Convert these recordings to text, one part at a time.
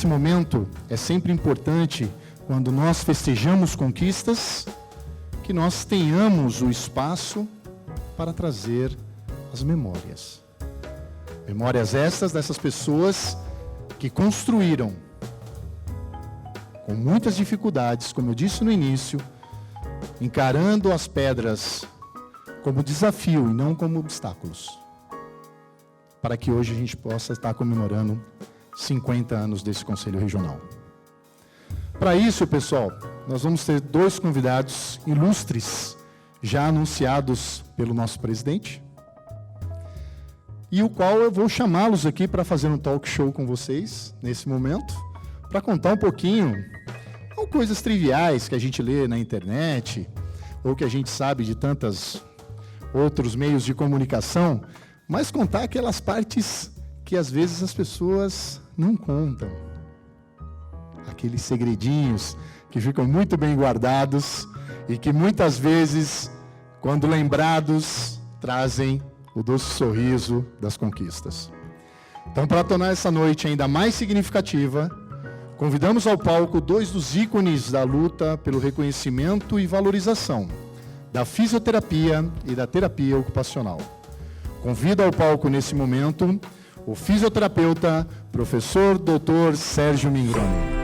nesse momento, é sempre importante, quando nós festejamos conquistas, que nós tenhamos o espaço para trazer as memórias. Memórias estas dessas pessoas que construíram, com muitas dificuldades, como eu disse no início, encarando as pedras como desafio e não como obstáculos, para que hoje a gente possa estar comemorando 50 anos desse Conselho Regional. Para isso, pessoal, nós vamos ter 2 convidados ilustres, já anunciados pelo nosso presidente, e o qual eu vou chamá-los aqui para fazer um talk show com vocês, nesse momento, para contar um pouquinho, ou coisas triviais que a gente lê na internet, ou que a gente sabe de tantos outros meios de comunicação, mas contar aquelas partes que às vezes as pessoas não contam. Aqueles segredinhos que ficam muito bem guardados e que muitas vezes, quando lembrados, trazem o doce sorriso das conquistas. Então, para tornar essa noite ainda mais significativa, convidamos ao palco 2 dos ícones da luta pelo reconhecimento e valorização da fisioterapia e da terapia ocupacional. Convido ao palco nesse momento o fisioterapeuta, professor Dr. Sérgio Mingroni.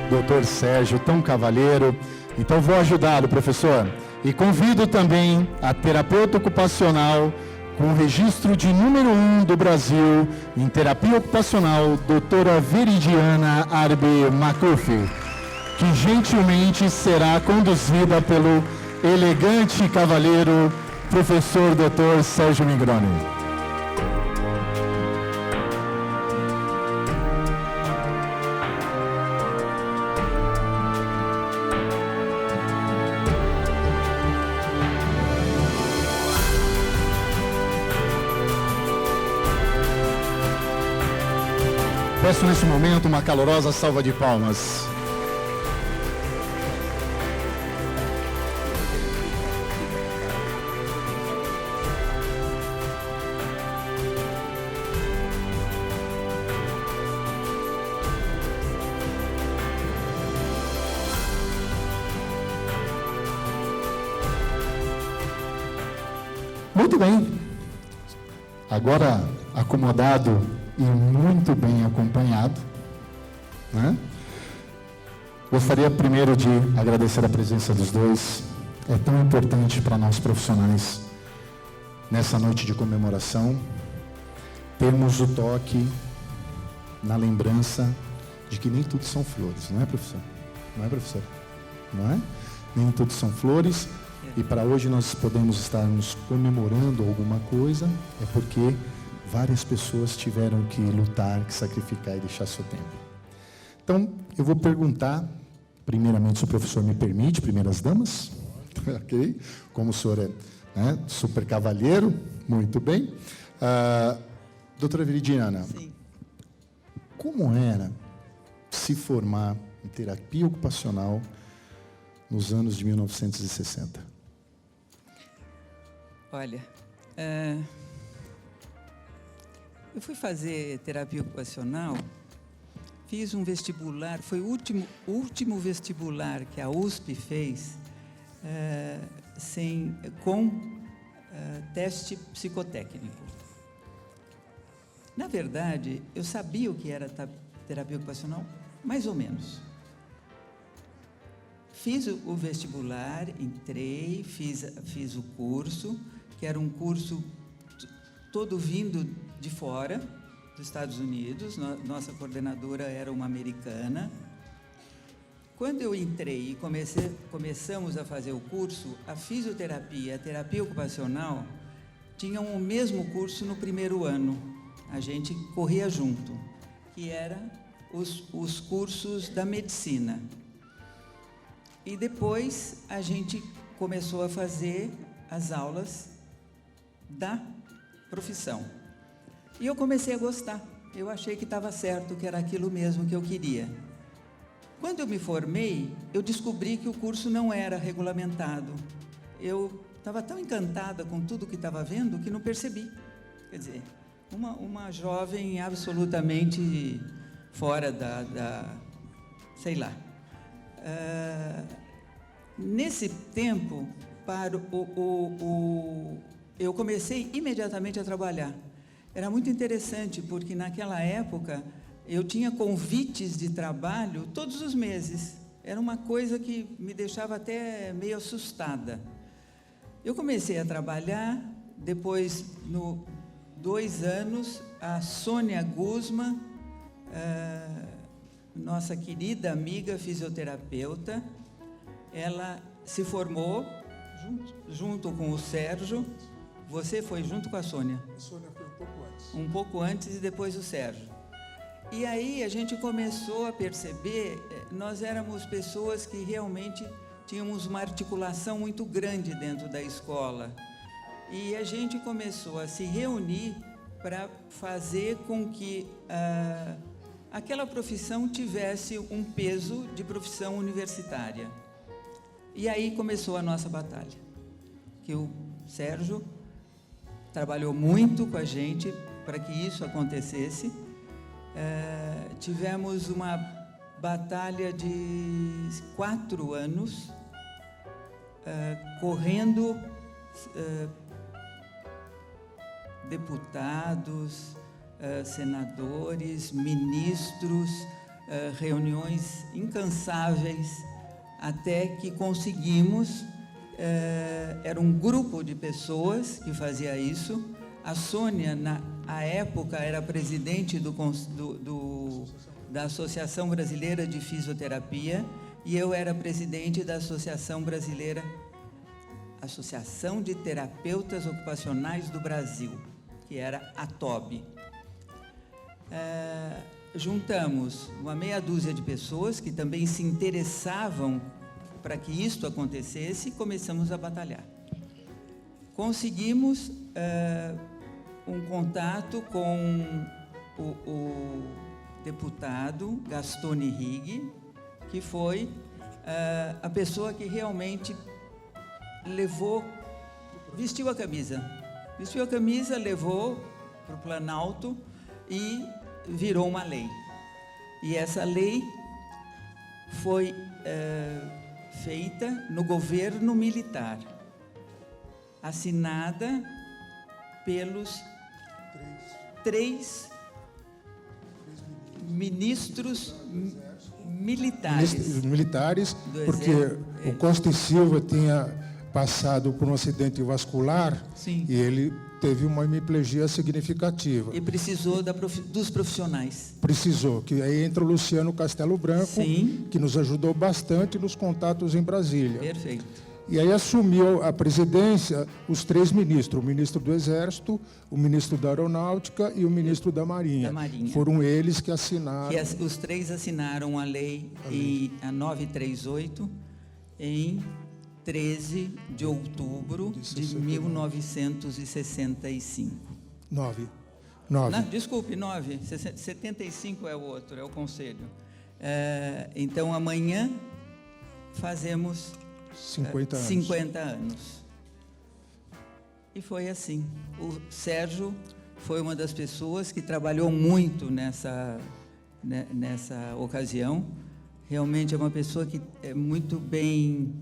Doutor Sérgio, tão cavalheiro. Então vou ajudá-lo, professor. E convido também a terapeuta ocupacional com o registro de número 1 do Brasil em terapia ocupacional, doutora Veridiana Arbe Macufi, que gentilmente será conduzida pelo elegante cavalheiro, professor doutor Sérgio Mingroni. Peço nesse momento uma calorosa salva de palmas. Muito bem. Agora acomodado e muito bem acompanhado, né? Gostaria primeiro de agradecer a presença dos dois. É tão importante para nós profissionais, nessa noite de comemoração, termos o toque na lembrança de que nem tudo são flores, não é, professor? Não é, professor? Não é? Nem tudo são flores, e para hoje nós podemos estarmos comemorando alguma coisa, é porque várias pessoas tiveram que lutar, que sacrificar e deixar seu tempo. Então, eu vou perguntar, primeiramente, se o professor me permite, primeiras damas, ok? Como o senhor é super cavalheiro, muito bem. Doutora Veridiana, sim, como era se formar em terapia ocupacional nos anos de 1960? Olha, eu fui fazer terapia ocupacional, fiz um vestibular, foi o último vestibular que a USP fez com teste psicotécnico. Na verdade, eu sabia o que era terapia ocupacional, mais ou menos. Fiz o vestibular, entrei, fiz o curso, que era um curso todo vindo de fora, dos Estados Unidos. Nossa coordenadora era uma americana. Quando eu entrei e começamos a fazer o curso, a fisioterapia e a terapia ocupacional tinham o mesmo curso no primeiro ano. A gente corria junto, que era os cursos da medicina. E depois a gente começou a fazer as aulas da profissão. E eu comecei a gostar. Eu achei que estava certo, que era aquilo mesmo que eu queria. Quando eu me formei, eu descobri que o curso não era regulamentado. Eu estava tão encantada com tudo que estava vendo que não percebi. Quer dizer, uma jovem absolutamente fora sei lá. Nesse tempo, eu comecei imediatamente a trabalhar. Era muito interessante, porque naquela época eu tinha convites de trabalho todos os meses. Era uma coisa que me deixava até meio assustada. Eu comecei a trabalhar, depois, 2 anos, a Sônia Guzman, nossa querida amiga fisioterapeuta, ela se formou junto com o Sérgio. Você foi junto com a Sônia? A Sônia foi um pouco antes. Um pouco antes e depois o Sérgio. E aí a gente começou a perceber, nós éramos pessoas que realmente tínhamos uma articulação muito grande dentro da escola. E a gente começou a se reunir para fazer com que aquela profissão tivesse um peso de profissão universitária. E aí começou a nossa batalha, que o Sérgio trabalhou muito com a gente para que isso acontecesse. Tivemos uma batalha de 4 anos, correndo deputados, senadores, ministros, reuniões incansáveis, até que conseguimos. Era um grupo de pessoas que fazia isso. A Sônia, na época, era presidente da Associação Brasileira de Fisioterapia, e eu era presidente da Associação de Terapeutas Ocupacionais do Brasil, que era a TOB. Juntamos uma meia dúzia de pessoas que também se interessavam para que isto acontecesse e começamos a batalhar. Conseguimos um contato com o deputado Gastone Rigg, que foi a pessoa que realmente vestiu a camisa, levou para o Planalto e virou uma lei. E essa lei foi feita no governo militar, assinada pelos 3 ministros militares, porque o Costa e Silva tinha passado por um acidente vascular. Sim. E ele teve uma hemiplegia significativa. E precisou dos profissionais. Precisou, que aí entra o Luciano Castelo Branco, Sim. que nos ajudou bastante nos contatos em Brasília. Perfeito. E aí assumiu a presidência os 3 ministros, o ministro do Exército, o ministro da Aeronáutica e o ministro da Marinha. Foram eles que assinaram. Os 3 assinaram a lei, a 938, em 13 de outubro de 1965. 9. Não, desculpe, 9. 75 é o outro, é o conselho. Então, amanhã fazemos 50 anos. E foi assim. O Sérgio foi uma das pessoas que trabalhou muito nessa ocasião. Realmente é uma pessoa que é muito bem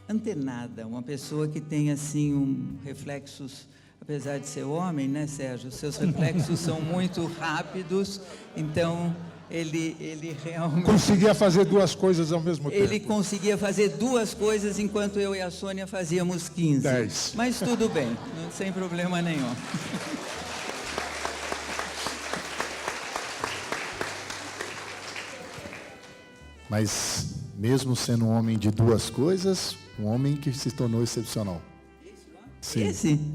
antenada, uma pessoa que tem assim reflexos, apesar de ser homem, né, Sérgio? Seus reflexos são muito rápidos, então ele realmente conseguia fazer 2 coisas ao mesmo tempo. Ele conseguia fazer 2 coisas enquanto eu e a Sônia fazíamos 15. 10. Mas tudo bem, sem problema nenhum. Mas, mesmo sendo um homem de 2 coisas, um homem que se tornou excepcional. Sim.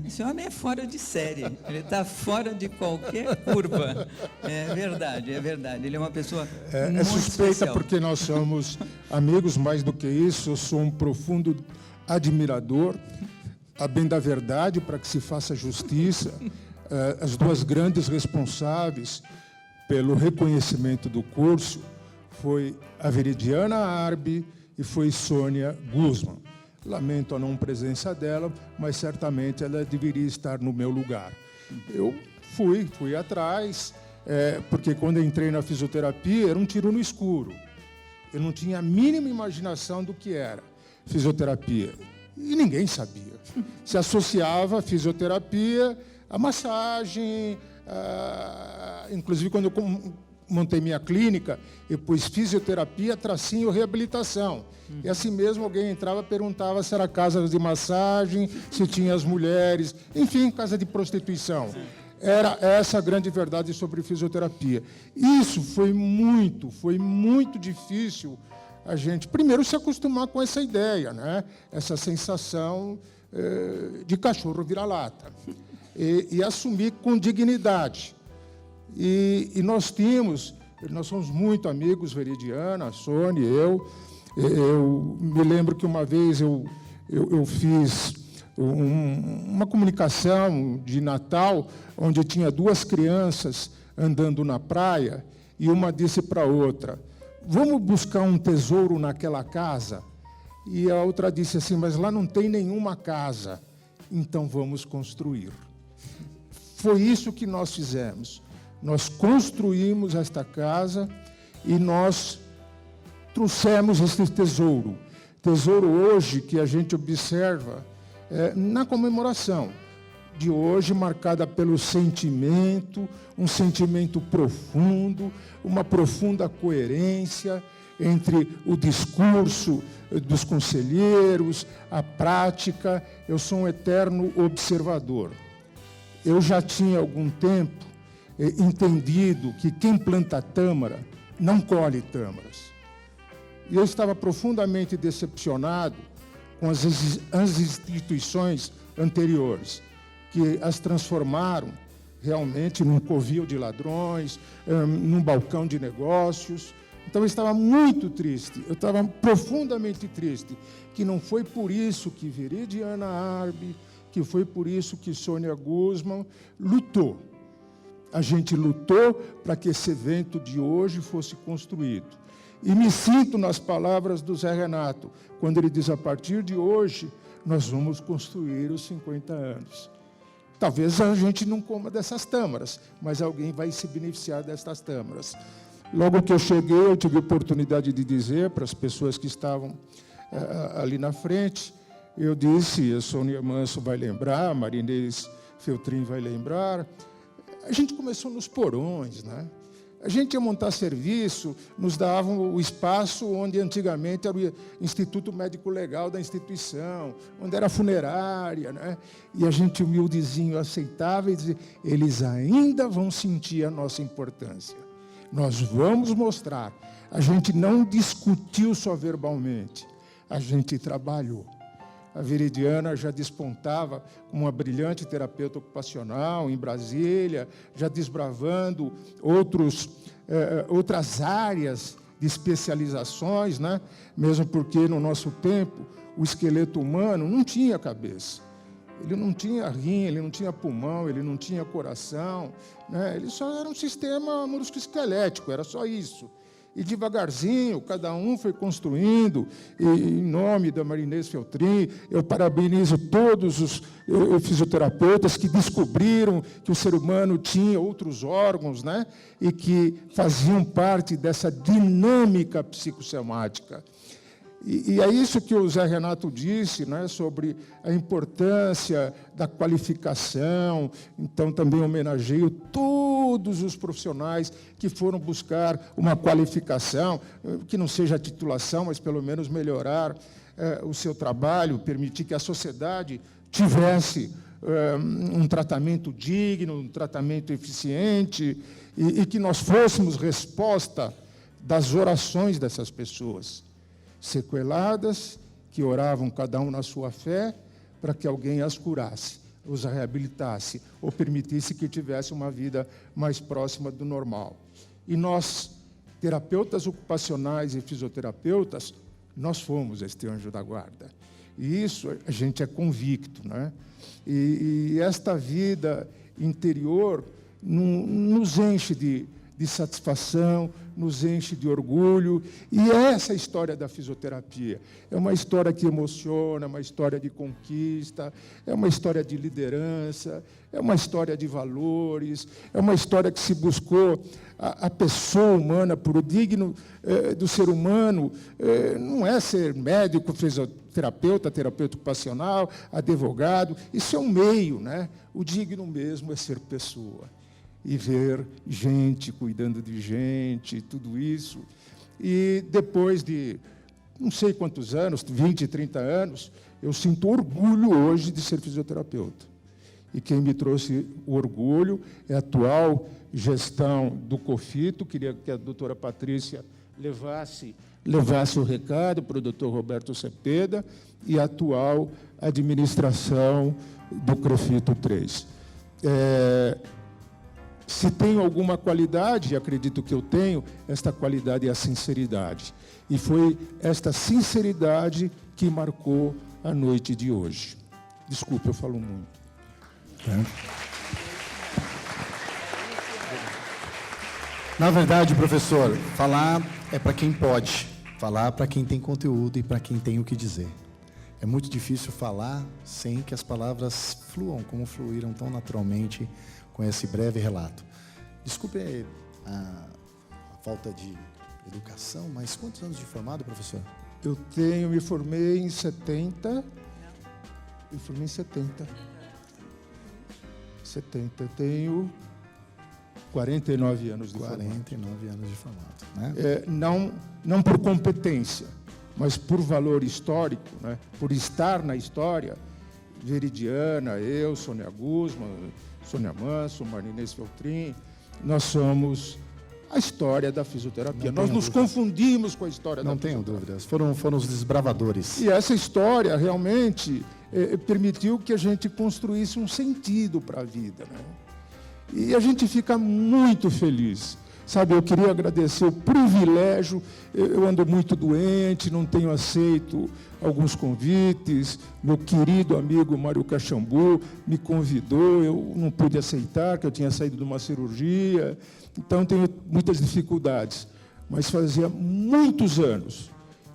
Esse homem é fora de série, ele está fora de qualquer curva. É verdade. Ele é uma pessoa muito suspeita especial. Porque nós somos amigos, mais do que isso, eu sou um profundo admirador, a bem da verdade, para que se faça justiça. As 2 grandes responsáveis pelo reconhecimento do curso foi a Veridiana Arbi e foi Sônia Guzman. Lamento a não presença dela, mas certamente ela deveria estar no meu lugar. Eu fui atrás, porque quando eu entrei na fisioterapia era um tiro no escuro. Eu não tinha a mínima imaginação do que era fisioterapia. E ninguém sabia. Se associava a fisioterapia, a massagem, inclusive quando eu montei minha clínica, eu pus fisioterapia, tracinho, reabilitação. E assim mesmo alguém entrava e perguntava se era casa de massagem, se tinha as mulheres, enfim, casa de prostituição. Era essa a grande verdade sobre fisioterapia. Isso foi muito difícil a gente, primeiro, se acostumar com essa ideia, né? Essa sensação de cachorro vira-lata. E assumir com dignidade. E nós somos muito amigos, Veridiana, a Sônia, eu me lembro que uma vez eu fiz uma comunicação de Natal, onde tinha duas crianças andando na praia, e uma disse para a outra: vamos buscar um tesouro naquela casa? E a outra disse assim: mas lá não tem nenhuma casa, então vamos construir. Foi isso que nós fizemos. Nós construímos esta casa e nós trouxemos esse tesouro. Tesouro hoje que a gente observa na comemoração de hoje, marcada pelo sentimento, um sentimento profundo, uma profunda coerência entre o discurso dos conselheiros, a prática. Eu sou um eterno observador. Eu já tinha algum tempo entendido que quem planta tâmara não colhe tâmaras. E eu estava profundamente decepcionado com as instituições anteriores, que as transformaram realmente num covil de ladrões, num balcão de negócios. Então eu estava muito triste, eu estava profundamente triste, que não foi por isso que Veridiana Arbi, que foi por isso que Sônia Guzman lutou. A gente lutou para que esse evento de hoje fosse construído. E me sinto nas palavras do Zé Renato, quando ele diz: a partir de hoje, nós vamos construir os 50 anos. Talvez a gente não coma dessas tâmaras, mas alguém vai se beneficiar dessas tâmaras. Logo que eu cheguei, eu tive a oportunidade de dizer para as pessoas que estavam ali na frente, eu disse, a Sônia Manso vai lembrar, a Marinês Feltrin vai lembrar, a gente começou nos porões, né? A gente ia montar serviço, nos davam o espaço onde antigamente era o Instituto Médico Legal da instituição, onde era a funerária, né? E a gente, humildezinho, aceitava e dizia: eles ainda vão sentir a nossa importância. Nós vamos mostrar. A gente não discutiu só verbalmente, a gente trabalhou. A Veridiana já despontava como uma brilhante terapeuta ocupacional em Brasília, já desbravando outras áreas de especializações, né? Mesmo porque, no nosso tempo, o esqueleto humano não tinha cabeça. Ele não tinha rim, ele não tinha pulmão, ele não tinha coração, né? Ele só era um sistema musculoesquelético, era só isso. E devagarzinho, cada um foi construindo, e, em nome da Marinês Feltrin, eu parabenizo todos os fisioterapeutas que descobriram que o ser humano tinha outros órgãos, né? E que faziam parte dessa dinâmica psicossomática. E é isso que o Zé Renato disse, né, sobre a importância da qualificação. Então, também homenageio todos os profissionais que foram buscar uma qualificação, que não seja a titulação, mas pelo menos melhorar o seu trabalho, permitir que a sociedade tivesse um tratamento digno, um tratamento eficiente, e que nós fôssemos resposta das orações dessas pessoas sequeladas, que oravam cada um na sua fé, para que alguém as curasse, os reabilitasse, ou permitisse que tivesse uma vida mais próxima do normal. E nós, terapeutas ocupacionais e fisioterapeutas, nós fomos este anjo da guarda. E isso a gente é convicto, né? E esta vida interior nos enche de de satisfação, nos enche de orgulho. E é essa a história da fisioterapia. É uma história que emociona, é uma história de conquista, é uma história de liderança, é uma história de valores, é uma história que se buscou a pessoa humana, por o digno do ser humano, não é ser médico, fisioterapeuta, terapeuta ocupacional, advogado, isso é um meio, né? O digno mesmo é ser pessoa e ver gente cuidando de gente, tudo isso. E depois de não sei quantos anos, 20, 30 anos, eu sinto orgulho hoje de ser fisioterapeuta. E quem me trouxe o orgulho é a atual gestão do COFITO. Queria que a doutora Patrícia levasse o recado para o doutor Roberto Cepeda, e a atual administração do CREFITO 3. Se tenho alguma qualidade, e acredito que eu tenho, esta qualidade é a sinceridade. E foi esta sinceridade que marcou a noite de hoje. Desculpe, eu falo muito. Na verdade, professor, falar é para quem pode, falar para quem tem conteúdo e para quem tem o que dizer. É muito difícil falar sem que as palavras fluam, como fluíram tão naturalmente com esse breve relato. Desculpe a falta de educação, mas quantos anos de formado, professor? Me formei em 70. Eu formei em 70. Eu tenho 49 anos de formado. 49 anos de formado, né? Não por competência, mas por valor histórico, né? Por estar na história. Veridiana, eu, Sônia Guzman, Sônia Manso, Marinês Feltrin, nós somos a história da fisioterapia. Nós nos confundimos com a história da fisioterapia. Não tenho dúvidas, foram os desbravadores. E essa história realmente permitiu que a gente construísse um sentido para a vida, né? E a gente fica muito feliz. Sabe, eu queria agradecer o privilégio. Eu ando muito doente, não tenho aceito alguns convites. Meu querido amigo Mário Caxambu me convidou, eu não pude aceitar, que eu tinha saído de uma cirurgia. Então, tenho muitas dificuldades. Mas fazia muitos anos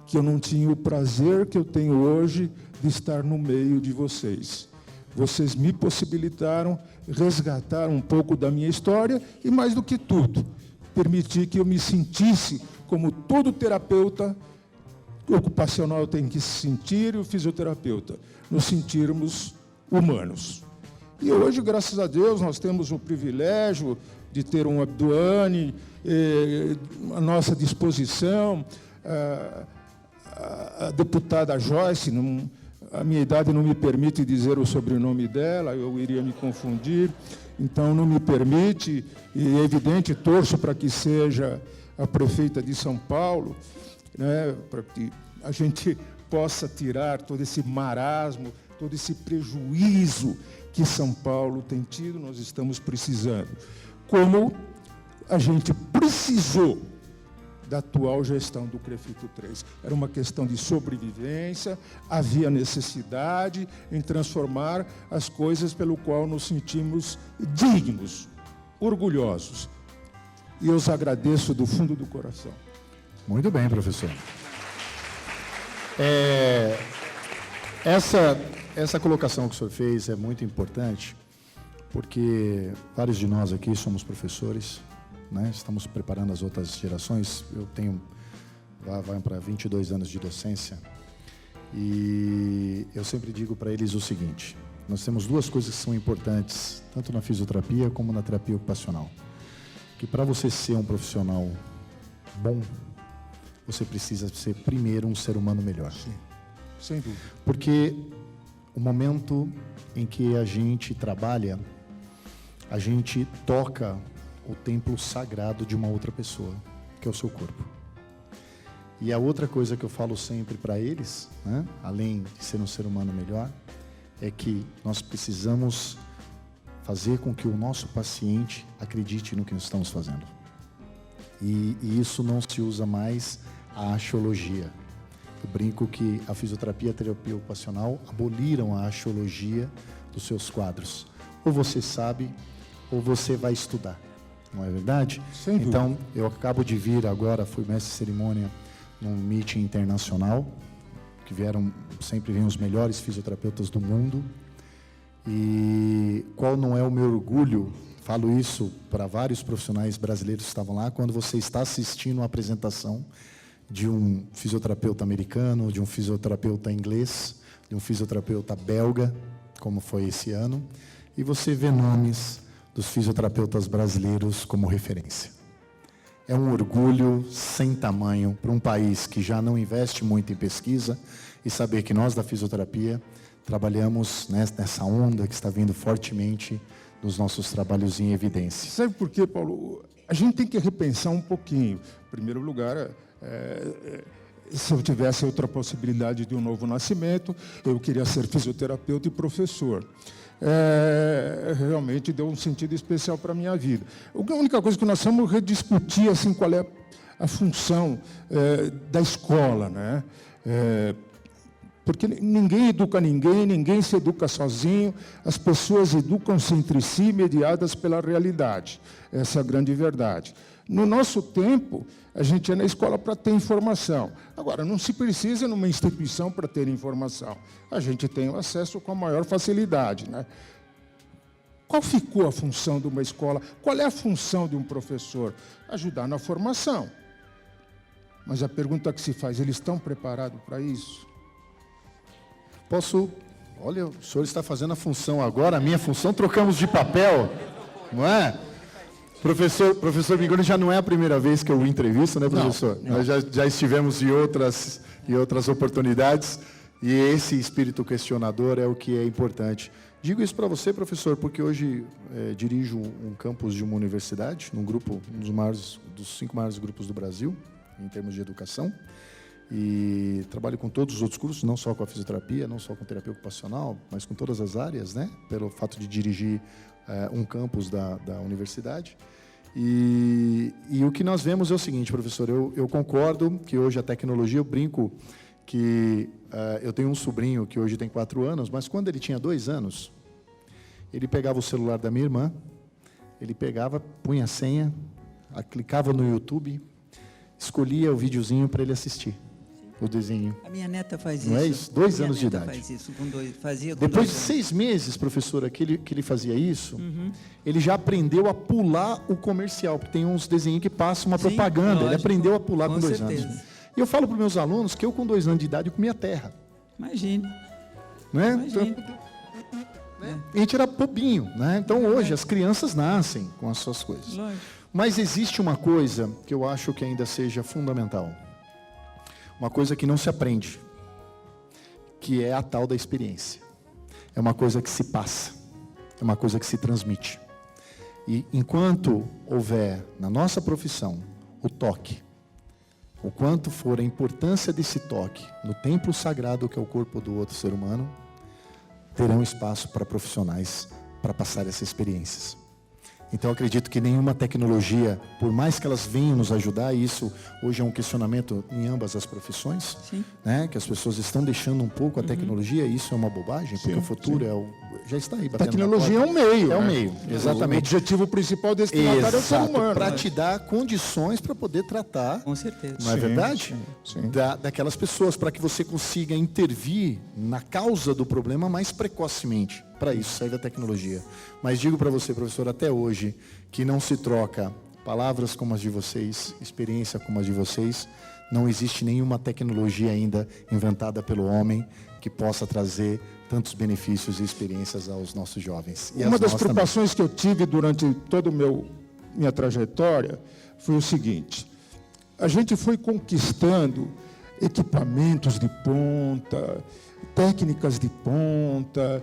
que eu não tinha o prazer que eu tenho hoje de estar no meio de vocês. Vocês me possibilitaram resgatar um pouco da minha história e, mais do que tudo, permitir que eu me sentisse como todo terapeuta ocupacional tem que se sentir, e o fisioterapeuta, nos sentirmos humanos. E hoje, graças a Deus, nós temos o privilégio de ter um Abduane à nossa disposição. A deputada Joyce, a minha idade não me permite dizer o sobrenome dela, eu iria me confundir, então não me permite, e é evidente, torço para que seja a prefeita de São Paulo, né, para que a gente possa tirar todo esse marasmo, todo esse prejuízo que São Paulo tem tido. Nós estamos precisando. Como a gente precisou da atual gestão do CREFITO 3. Era uma questão de sobrevivência, havia necessidade em transformar as coisas pelo qual nos sentimos dignos, orgulhosos. E eu os agradeço do fundo do coração. Muito bem, professor. Essa colocação que o senhor fez é muito importante, porque vários de nós aqui somos professores, né? Estamos preparando as outras gerações. Eu tenho, vai para 22 anos de docência, e eu sempre digo para eles o seguinte: nós temos duas coisas que são importantes, tanto na fisioterapia como na terapia ocupacional, que para você ser um profissional bom, você precisa ser primeiro um ser humano melhor. Sim, sem dúvida. Porque o momento em que a gente trabalha, a gente toca o templo sagrado de uma outra pessoa, que é o seu corpo. E a outra coisa que eu falo sempre para eles, né, além de ser um ser humano melhor, é que nós precisamos fazer com que o nosso paciente acredite no que nós estamos fazendo. E isso não se usa mais a axiologia. Eu brinco que a fisioterapia e a terapia ocupacional aboliram a axiologia dos seus quadros. Ou você sabe, ou você vai estudar. não é verdade? Sem dúvida. Então, eu acabo de vir agora, fui mestre de cerimônia num meeting internacional, que sempre vêm os melhores fisioterapeutas do mundo. E qual não é o meu orgulho, falo isso para vários profissionais brasileiros que estavam lá, quando você está assistindo uma apresentação de um fisioterapeuta americano, de um fisioterapeuta inglês, de um fisioterapeuta belga, como foi esse ano, e você vê nomes dos fisioterapeutas brasileiros como referência. É um orgulho sem tamanho para um país que já não investe muito em pesquisa e saber que nós da fisioterapia trabalhamos nessa onda que está vindo fortemente nos nossos trabalhos em evidência. Sabe por quê, Paulo? A gente tem que repensar um pouquinho. Em primeiro lugar, se eu tivesse outra possibilidade de um novo nascimento, eu queria ser fisioterapeuta e professor. Realmente deu um sentido especial para a minha vida. A única coisa que nós vamos rediscutir assim, qual é a função da escola, né? Porque ninguém educa ninguém, ninguém se educa sozinho, as pessoas educam-se entre si, mediadas pela realidade. Essa é a grande verdade. No nosso tempo, a gente ia na escola para ter informação. Agora, não se precisa numa instituição para ter informação. A gente tem o acesso com a maior facilidade, né? Qual ficou a função de uma escola? Qual é a função de um professor? Ajudar na formação. Mas a pergunta que se faz, eles estão preparados para isso? Olha, o senhor está fazendo a função agora, a minha função, trocamos de papel, não é? Professor Mingoni, já não é a primeira vez que eu o entrevisto, né, professor? Não. Nós já estivemos em outras oportunidades, e esse espírito questionador é o que é importante. Digo isso para você, professor, porque hoje dirijo um campus de uma universidade, um dos 5 maiores grupos do Brasil, em termos de educação, e trabalho com todos os outros cursos, não só com a fisioterapia, não só com terapia ocupacional, mas com todas as áreas, né? Pelo fato de dirigir um campus da universidade. E o que nós vemos é o seguinte, professor, eu concordo que hoje a tecnologia, eu brinco que eu tenho um sobrinho que hoje tem 4 anos, mas quando ele tinha 2 anos, ele pegava o celular da minha irmã, ele punha a senha, clicava no YouTube, escolhia o videozinho para ele assistir. O desenho. A minha neta faz isso. Não é isso? 2 anos de idade. Faz isso fazia com Depois 2 de anos. 6 meses, professora, que ele fazia isso, ele já aprendeu a pular o comercial, porque tem uns desenhos que passam uma propaganda. lógico. Ele aprendeu a pular com 2 certeza. anos. E eu falo para os meus alunos que eu, com 2 anos de idade, eu comia terra. Imagine. Né? Imagine. A gente era bobinho. Né? Então, hoje, as crianças nascem com as suas coisas. Lógico. Mas existe uma coisa que eu acho que ainda seja fundamental. Uma coisa que não se aprende, que é a tal da experiência. É uma coisa que se passa, é uma coisa que se transmite. E enquanto houver na nossa profissão o toque, o quanto for a importância desse toque no templo sagrado que é o corpo do outro ser humano, terão espaço para profissionais para passar essas experiências. Então, eu acredito que nenhuma tecnologia, por mais que elas venham nos ajudar, e isso hoje é um questionamento em ambas as profissões, né? Que as pessoas estão deixando um pouco a tecnologia, e isso é uma bobagem, porque o futuro já está aí batendo Tecnologia na é um meio. porta. É um né? meio, exatamente. O objetivo principal destinatário é o ser humano. Para né? te dar condições para poder tratar, Com certeza. não é verdade? sim. Daquelas pessoas, para que você consiga intervir na causa do problema mais precocemente. Para isso serve a tecnologia. Mas digo para você, professor, até hoje, que não se troca palavras como as de vocês, experiência como as de vocês, não existe nenhuma tecnologia ainda inventada pelo homem que possa trazer tantos benefícios e experiências aos nossos jovens. E Uma às das nós preocupações que eu tive durante toda minha trajetória foi o seguinte: a gente foi conquistando equipamentos de ponta, técnicas de ponta,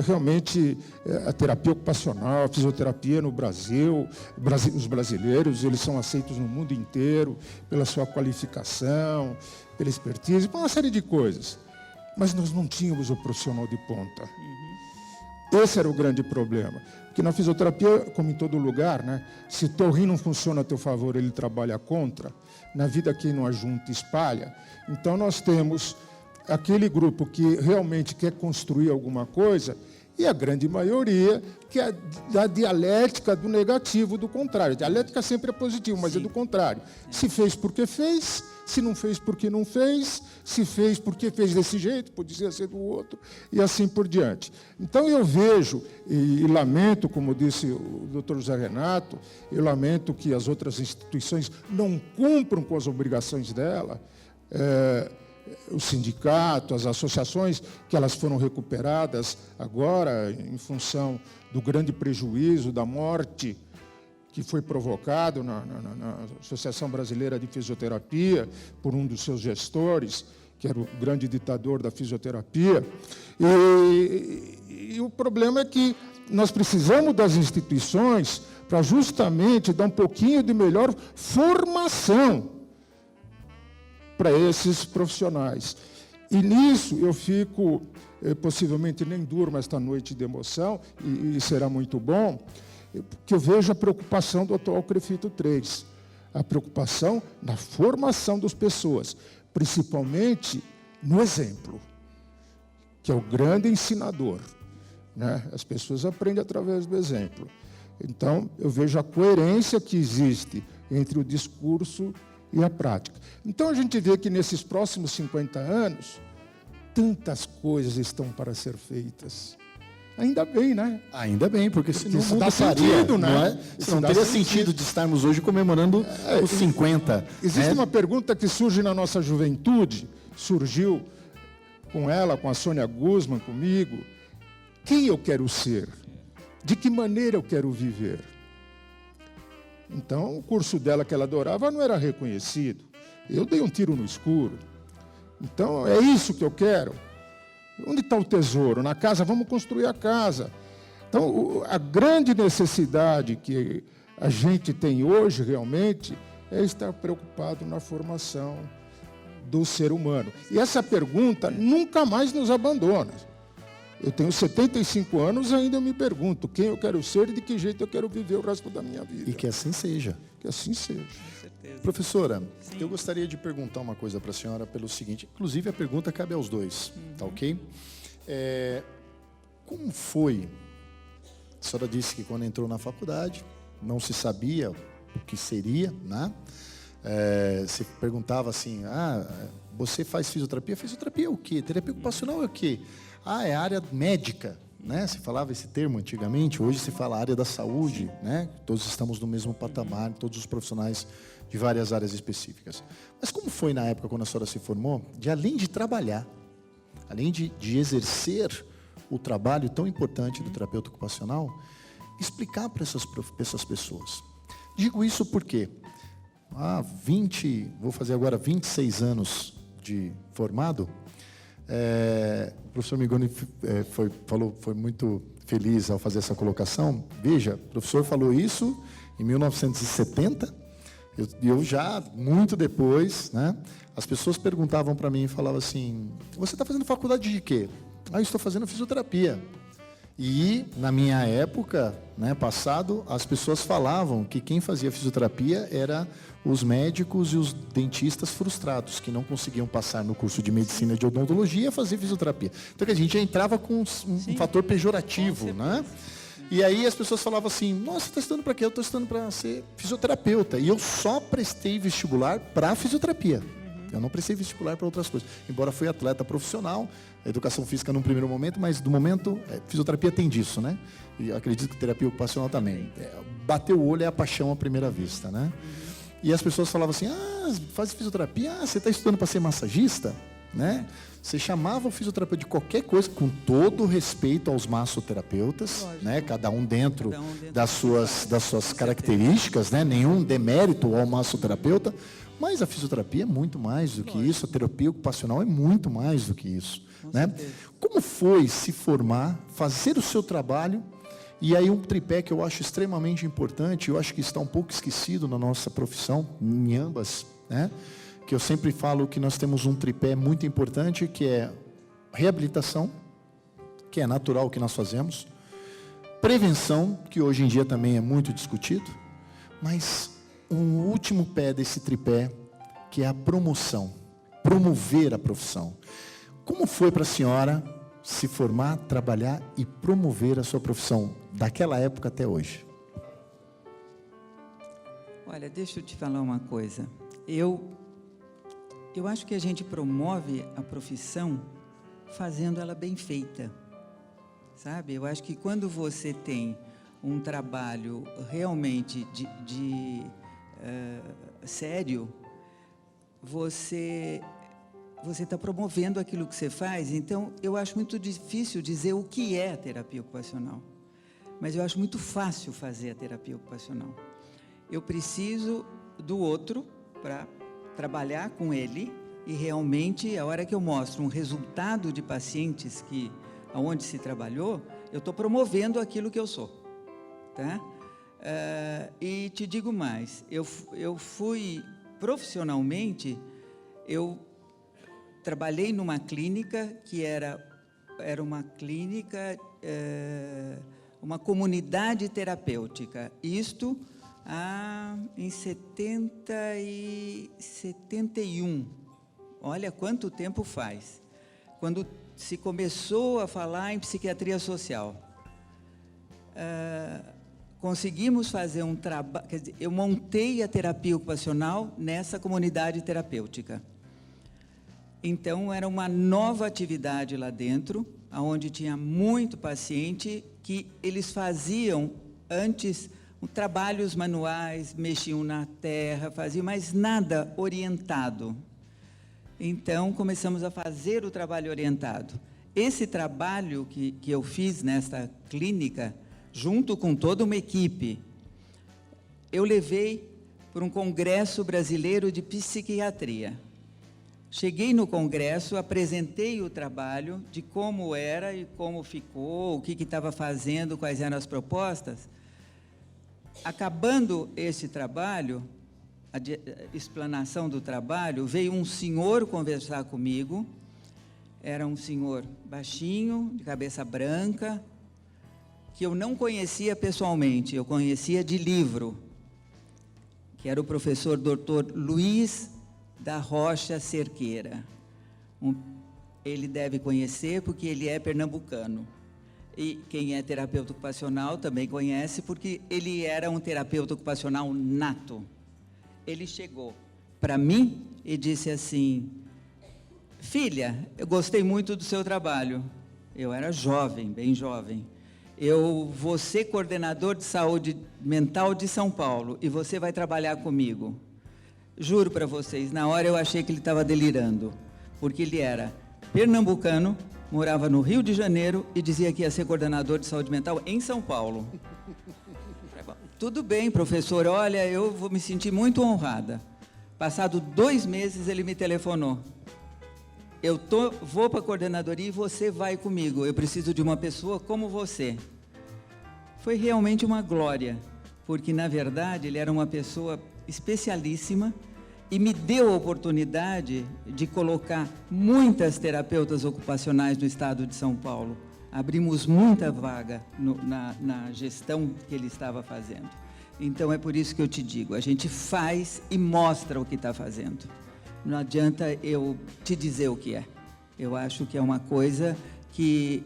realmente a terapia ocupacional, a fisioterapia no Brasil, os brasileiros, eles são aceitos no mundo inteiro pela sua qualificação, pela expertise, por uma série de coisas. Mas nós não tínhamos o profissional de ponta. Esse era o grande problema. Porque na fisioterapia, como em todo lugar, né, se o teu rim não funciona a teu favor, ele trabalha contra. Na vida, quem não ajunta, espalha. Então, nós temos aquele grupo que realmente quer construir alguma coisa E a grande maioria, que é da dialética do negativo, do contrário. A dialética sempre é positiva, mas é do contrário. Se fez porque fez, se não fez porque não fez, se fez porque fez desse jeito, podia ser do outro, e assim por diante. Então eu vejo, e lamento, como disse o doutor José Renato, eu lamento que as outras instituições não cumpram com as obrigações dela, o sindicato, as associações, que elas foram recuperadas agora em função do grande prejuízo da morte que foi provocado na Associação Brasileira de Fisioterapia por um dos seus gestores, que era o grande ditador da fisioterapia. E o problema é que nós precisamos das instituições para justamente dar um pouquinho de melhor formação para esses profissionais. E nisso eu fico, possivelmente nem durmo esta noite de emoção, e será muito bom, porque eu vejo a preocupação do atual CREFITO 3, a preocupação na formação das pessoas, principalmente no exemplo, que é o grande ensinador, né? As pessoas aprendem através do exemplo. Então, eu vejo a coerência que existe entre o discurso e a prática. Então, a gente vê que nesses próximos 50 anos, tantas coisas estão para ser feitas. Ainda bem, né? Ainda bem, porque senão isso não dá sentido, né? Não é? Isso Não dá teria sentido. sentido de estarmos hoje comemorando os 50. Existe né? uma pergunta que surge na nossa juventude, surgiu com ela, com a Sônia Guzman, comigo. Quem eu quero ser? De que maneira eu quero viver? Então, o curso dela que ela adorava não era reconhecido. Eu dei um tiro no escuro. Então, é isso que eu quero. Onde está o tesouro? Na casa, vamos construir a casa. Então, a grande necessidade que a gente tem hoje, realmente, é estar preocupado na formação do ser humano. E essa pergunta nunca mais nos abandona. Eu tenho 75 anos e ainda me pergunto quem eu quero ser e de que jeito eu quero viver o resto da minha vida. E que assim seja. Que assim seja. Com certeza. Professora, eu gostaria de perguntar uma coisa para a senhora pelo seguinte, inclusive a pergunta cabe aos dois, tá ok? Como foi? A senhora disse que quando entrou na faculdade não se sabia o que seria, né? Se perguntava assim, você faz fisioterapia? Fisioterapia é o quê? Terapia ocupacional é o quê? É a área médica, né? Se falava esse termo antigamente, hoje se fala área da saúde, né? Todos estamos no mesmo patamar, todos os profissionais de várias áreas específicas. Mas como foi na época, quando a senhora se formou, de além de trabalhar, além de exercer o trabalho tão importante do terapeuta ocupacional, explicar para essas pessoas? Digo isso porque vou fazer agora 26 anos de formado. O professor Migoni foi muito feliz ao fazer essa colocação. Veja, o professor falou isso em 1970, eu já, muito depois, né, as pessoas perguntavam para mim e falavam assim, você está fazendo faculdade de quê? Eu estou fazendo fisioterapia. E, na minha época, né, passado, as pessoas falavam que quem fazia fisioterapia era os médicos e os dentistas frustrados, que não conseguiam passar no curso de medicina de odontologia a fazer fisioterapia. Então, que a gente já entrava com um fator pejorativo, né? E aí as pessoas falavam assim, nossa, você está estudando para quê? Eu estou estudando para ser fisioterapeuta. E eu só prestei vestibular para fisioterapia. Eu não prestei vestibular para outras coisas. Embora fui atleta profissional, educação física num primeiro momento, mas do momento, fisioterapia tem disso, né? E acredito que terapia ocupacional também. Bater o olho é a paixão à primeira vista, né? E as pessoas falavam assim, faz fisioterapia, você está estudando para ser massagista, né? Você chamava o fisioterapeuta de qualquer coisa, com todo respeito aos massoterapeutas, né? Cada um dentro das suas características, né? Nenhum demérito ao massoterapeuta. Mas a fisioterapia é muito mais do que isso, a terapia ocupacional é muito mais do que isso, né? Como foi se formar, fazer o seu trabalho, e aí um tripé que eu acho extremamente importante, eu acho que está um pouco esquecido na nossa profissão, em ambas, né? Que eu sempre falo que nós temos um tripé muito importante, que é reabilitação, que é natural que nós fazemos, prevenção, que hoje em dia também é muito discutido, mas um último pé desse tripé, que é a promoção, promover a profissão. Como foi para a senhora se formar, trabalhar e promover a sua profissão, daquela época até hoje? Olha, deixa eu te falar uma coisa. Eu acho que a gente promove a profissão fazendo ela bem feita, sabe? Eu acho que quando você tem um trabalho realmente sério, você está promovendo aquilo que você faz. Então, eu acho muito difícil dizer o que é a terapia ocupacional, mas eu acho muito fácil fazer a terapia ocupacional. Eu preciso do outro para trabalhar com ele, e realmente, a hora que eu mostro um resultado de pacientes onde se trabalhou, eu estou promovendo aquilo que eu sou, tá? E te digo mais, eu fui profissionalmente, eu trabalhei numa clínica que era uma clínica, uma comunidade terapêutica, isto em 71. Olha quanto tempo faz, quando se começou a falar em psiquiatria social. Conseguimos fazer um trabalho, quer dizer, eu montei a terapia ocupacional nessa comunidade terapêutica. Então, era uma nova atividade lá dentro, onde tinha muito paciente que eles faziam antes trabalhos manuais, mexiam na terra, faziam, mas nada orientado. Então, começamos a fazer o trabalho orientado. Esse trabalho que eu fiz nesta clínica, junto com toda uma equipe, eu levei para um congresso brasileiro de psiquiatria. Cheguei no congresso, apresentei o trabalho de como era e como ficou, o que estava fazendo, quais eram as propostas. Acabando esse trabalho, a explanação do trabalho, veio um senhor conversar comigo. Era um senhor baixinho, de cabeça branca, que eu não conhecia pessoalmente, eu conhecia de livro, que era o professor Dr. Luiz da Rocha Cerqueira. Ele deve conhecer porque ele é pernambucano. E quem é terapeuta ocupacional também conhece, porque ele era um terapeuta ocupacional nato. Ele chegou para mim e disse assim: filha, eu gostei muito do seu trabalho. Eu era jovem, bem jovem. Eu vou ser coordenador de saúde mental de São Paulo e você vai trabalhar comigo. Juro para vocês, na hora eu achei que ele estava delirando, porque ele era pernambucano, morava no Rio de Janeiro e dizia que ia ser coordenador de saúde mental em São Paulo. Tudo bem, professor, olha, eu vou me sentir muito honrada. Passado 2 meses, ele me telefonou. Vou para a coordenadoria e você vai comigo. Eu preciso de uma pessoa como você. Foi realmente uma glória, porque, na verdade, ele era uma pessoa especialíssima e me deu a oportunidade de colocar muitas terapeutas ocupacionais no estado de São Paulo. Abrimos muita vaga na gestão que ele estava fazendo. Então, é por isso que eu te digo, a gente faz e mostra o que está fazendo. Não adianta eu te dizer o que é. Eu acho que é uma coisa que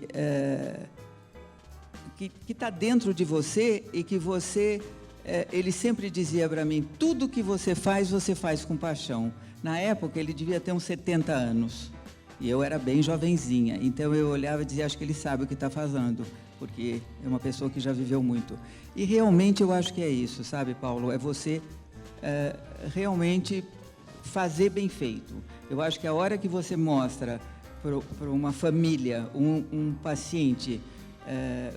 está dentro de você e que você... ele sempre dizia para mim, tudo que você faz com paixão. Na época, ele devia ter uns 70 anos. E eu era bem jovenzinha, então eu olhava e dizia, acho que ele sabe o que está fazendo, porque é uma pessoa que já viveu muito. E realmente eu acho que é isso, sabe, Paulo? É você realmente fazer bem feito. Eu acho que a hora que você mostra para uma família, um paciente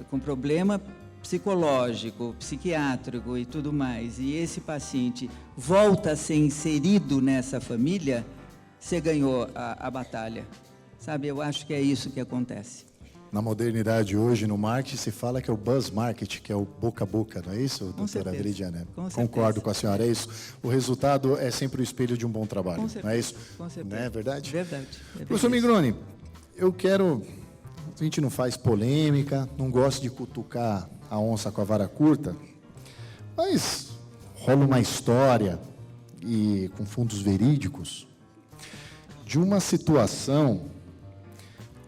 com problema psicológico, psiquiátrico e tudo mais, e esse paciente volta a ser inserido nessa família, você ganhou a batalha, sabe? Eu acho que é isso que acontece. Na modernidade hoje, no marketing, se fala que é o buzz marketing, que é o boca a boca, não é isso, doutora Viridiana? Concordo com a senhora, é isso. O resultado é sempre o espelho de um bom trabalho, não é isso? Com certeza. Não é verdade? Verdade. Professor Migroni, a gente não faz polêmica, não gosta de cutucar a onça com a vara curta, mas rola uma história, e com fundos verídicos, de uma situação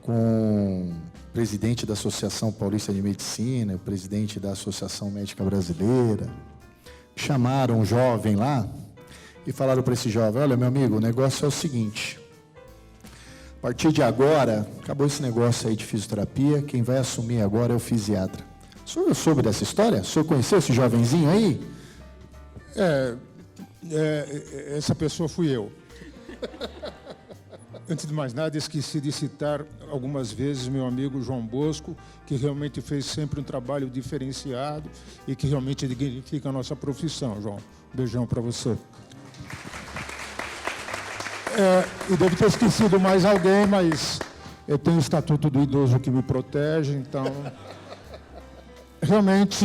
com o presidente da Associação Paulista de Medicina, o presidente da Associação Médica Brasileira. Chamaram um jovem lá e falaram para esse jovem: olha, meu amigo, o negócio é o seguinte, a partir de agora, acabou esse negócio aí de fisioterapia, quem vai assumir agora é o fisiatra. O senhor soube dessa história? O senhor conheceu esse jovenzinho aí? Essa pessoa fui eu. Antes de mais nada, esqueci de citar algumas vezes meu amigo João Bosco, que realmente fez sempre um trabalho diferenciado e que realmente dignifica a nossa profissão, João. Um beijão para você. E devo ter esquecido mais alguém, mas eu tenho o Estatuto do Idoso que me protege, então... Realmente,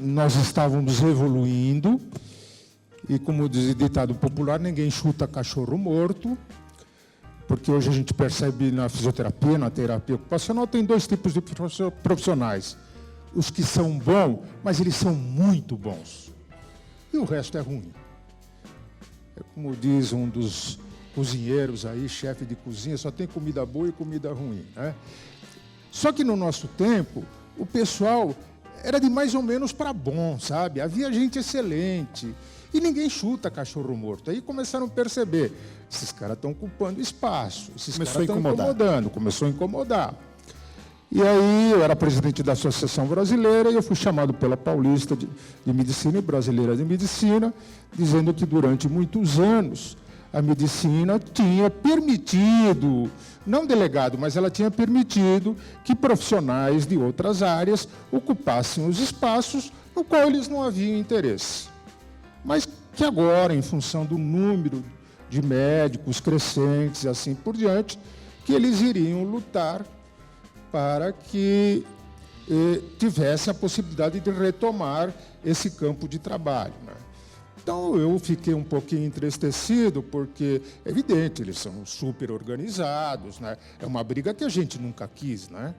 nós estávamos evoluindo e, como diz o ditado popular, ninguém chuta cachorro morto, porque hoje a gente percebe na fisioterapia, na terapia ocupacional, tem dois tipos de profissionais. Os que são bons, mas eles são muito bons. E o resto é ruim. É como diz um dos cozinheiros aí, chefe de cozinha, só tem comida boa e comida ruim, né? Só que no nosso tempo, o pessoal era de mais ou menos para bom, sabe? Havia gente excelente. E ninguém chuta cachorro morto. Aí começaram a perceber, esses caras estão ocupando espaço, esses caras estão incomodando, começou a incomodar. E aí eu era presidente da Associação Brasileira e eu fui chamado pela Paulista de Medicina e Brasileira de Medicina, dizendo que durante muitos anos a medicina tinha permitido, não delegado, mas ela tinha permitido que profissionais de outras áreas ocupassem os espaços no qual eles não haviam interesse. Mas que agora, em função do número de médicos crescentes e assim por diante, que eles iriam lutar para que tivesse a possibilidade de retomar esse campo de trabalho, né? Então, eu fiquei um pouquinho entristecido, porque, é evidente, eles são super organizados, né? É uma briga que a gente nunca quis, né?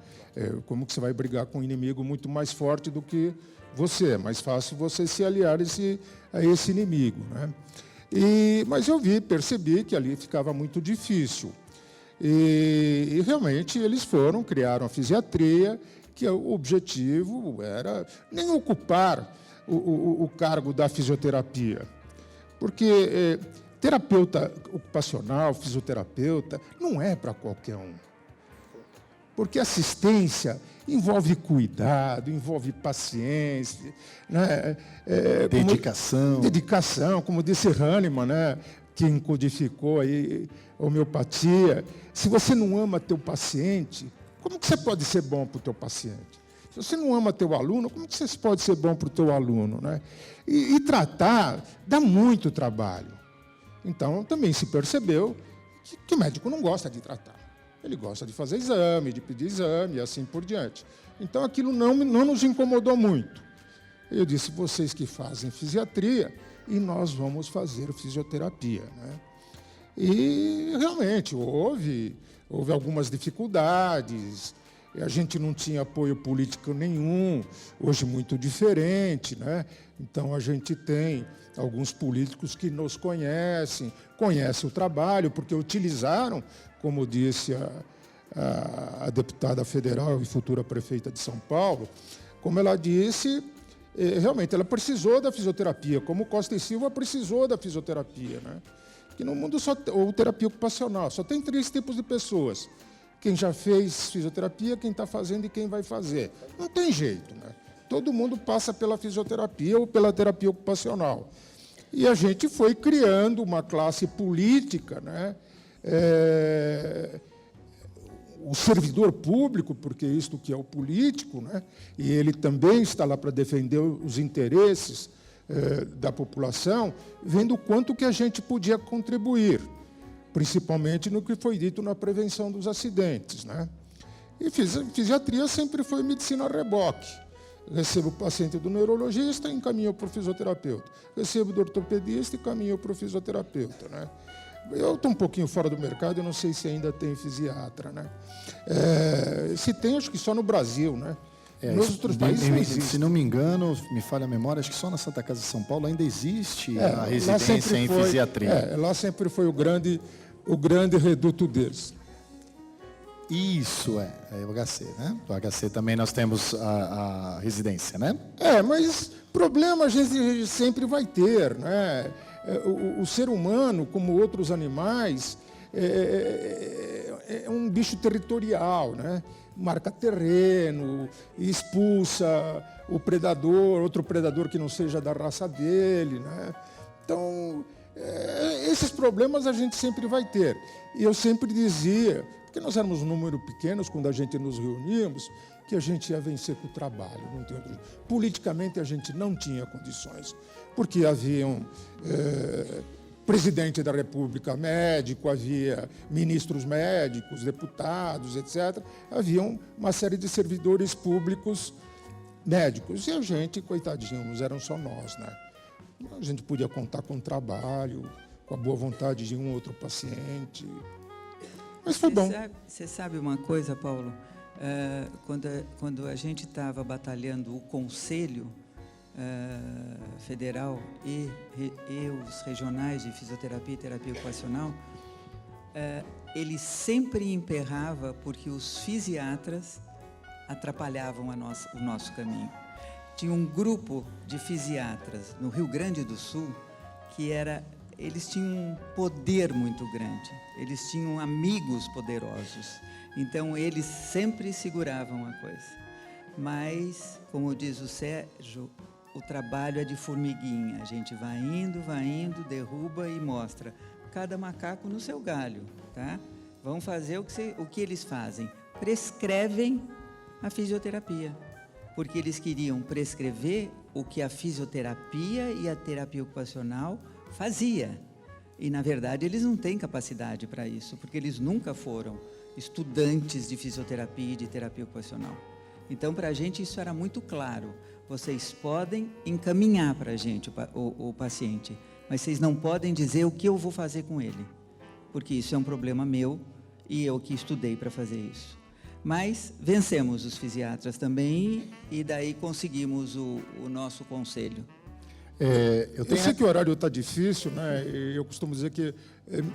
Como que você vai brigar com um inimigo muito mais forte do que você? É mais fácil você se aliar a esse inimigo, né? Mas eu percebi que ali ficava muito difícil. E realmente eles criaram a fisiatria, que o objetivo era nem ocupar o cargo da fisioterapia. Porque terapeuta ocupacional, fisioterapeuta, não é para qualquer um. Porque assistência envolve cuidado, envolve paciência, né? Dedicação, como disse Hahnemann, né? Quem codificou aí a homeopatia. Se você não ama teu paciente, como que você pode ser bom para o teu paciente? Se você não ama teu aluno, como que você pode ser bom para o teu aluno, né? E tratar dá muito trabalho. Então, também se percebeu que o médico não gosta de tratar. Ele gosta de fazer exame, de pedir exame e assim por diante. Então, aquilo não nos incomodou muito. Eu disse, vocês que fazem fisiatria, e nós vamos fazer fisioterapia, né? E, realmente, houve algumas dificuldades. A gente não tinha apoio político nenhum, hoje muito diferente, né? Então, a gente tem alguns políticos que nos conhecem o trabalho, porque utilizaram, como disse a deputada federal e futura prefeita de São Paulo, como ela disse, realmente ela precisou da fisioterapia, como Costa e Silva precisou da fisioterapia, né? Que no mundo ou terapia ocupacional, só tem 3 tipos de pessoas. Quem já fez fisioterapia, quem está fazendo e quem vai fazer. Não tem jeito, né? Todo mundo passa pela fisioterapia ou pela terapia ocupacional. E a gente foi criando uma classe política, né? O servidor público, porque isto que é o político, né? E ele também está lá para defender os interesses da população, vendo o quanto que a gente podia contribuir, principalmente no que foi dito na prevenção dos acidentes, né? E fisiatria sempre foi medicina a reboque. Recebo o paciente do neurologista e encaminho para o fisioterapeuta. Recebo do ortopedista e encaminho para o fisioterapeuta, né? Eu estou um pouquinho fora do mercado, eu não sei se ainda tem fisiatra, né? Se tem, acho que só no Brasil, né? Nos outros países não existe. Se não me engano, me falha a memória, acho que só na Santa Casa de São Paulo ainda existe a residência em fisiatria. Lá sempre foi o grande reduto deles. Isso, é o HC, né? O HC também nós temos a residência, né? Mas problema a gente sempre vai ter, né? O ser humano, como outros animais, é um bicho territorial, né? Marca terreno, expulsa o predador, outro predador que não seja da raça dele, né? Então, esses problemas a gente sempre vai ter. E eu sempre dizia, porque nós éramos um número pequeno quando a gente nos reuníamos, que a gente ia vencer com o trabalho. Não tem outro jeito. Politicamente a gente não tinha condições, porque haviam presidente da República médico, havia ministros médicos, deputados, etc. Haviam uma série de servidores públicos médicos. E a gente, coitadinhos, eram só nós, né? A gente podia contar com o trabalho, com a boa vontade de um outro paciente. Mas foi bom. Você sabe uma coisa, Paulo? Quando a gente estava batalhando o Conselho Federal e os regionais de fisioterapia e terapia ocupacional, ele sempre emperrava porque os fisiatras atrapalhavam o nosso caminho. Tinha um grupo de fisiatras no Rio Grande do Sul que eles tinham um poder muito grande, eles tinham amigos poderosos, então eles sempre seguravam a coisa. Mas, como diz o Sérgio, o trabalho é de formiguinha, a gente vai indo, derruba e mostra. Cada macaco no seu galho, tá? Vão fazer o que eles fazem, prescrevem a fisioterapia, porque eles queriam prescrever o que a fisioterapia e a terapia ocupacional fazia. E, na verdade, eles não têm capacidade para isso, porque eles nunca foram estudantes de fisioterapia e de terapia ocupacional. Então, para a gente, isso era muito claro. Vocês podem encaminhar para a gente o paciente, mas vocês não podem dizer o que eu vou fazer com ele, porque isso é um problema meu e eu que estudei para fazer isso. Mas vencemos os também e daí conseguimos o nosso conselho. Eu sei que o horário está difícil, né? Eu costumo dizer que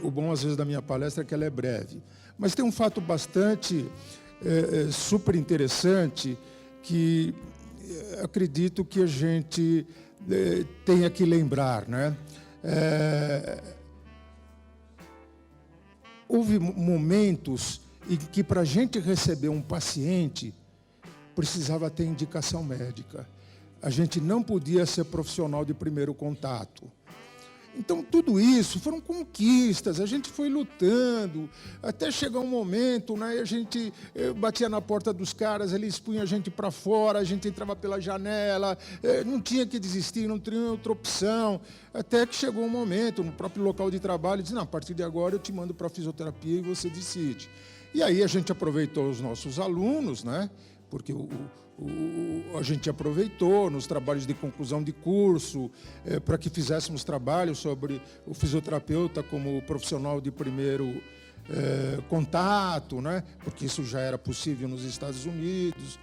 o bom, às vezes, da minha palestra é que ela é breve. Mas tem um fato bastante super interessante que acredito que a gente tenha que lembrar, né? Houve momentos em que, para a gente receber um paciente, precisava ter indicação médica. A gente não podia ser profissional de primeiro contato. Então, tudo isso foram conquistas, a gente foi lutando, até chegar um momento, né, a gente batia na porta dos caras, eles punham a gente para fora, a gente entrava pela janela, não tinha que desistir, não tinha outra opção, até que chegou um momento, no próprio local de trabalho, disse, não, a partir de agora eu te mando para a fisioterapia e você decide. E aí a gente aproveitou os nossos alunos, né, porque a gente aproveitou nos trabalhos de conclusão de curso para que fizéssemos trabalhos sobre o fisioterapeuta como profissional de primeiro contato, né? Porque isso já era possível nos Estados Unidos.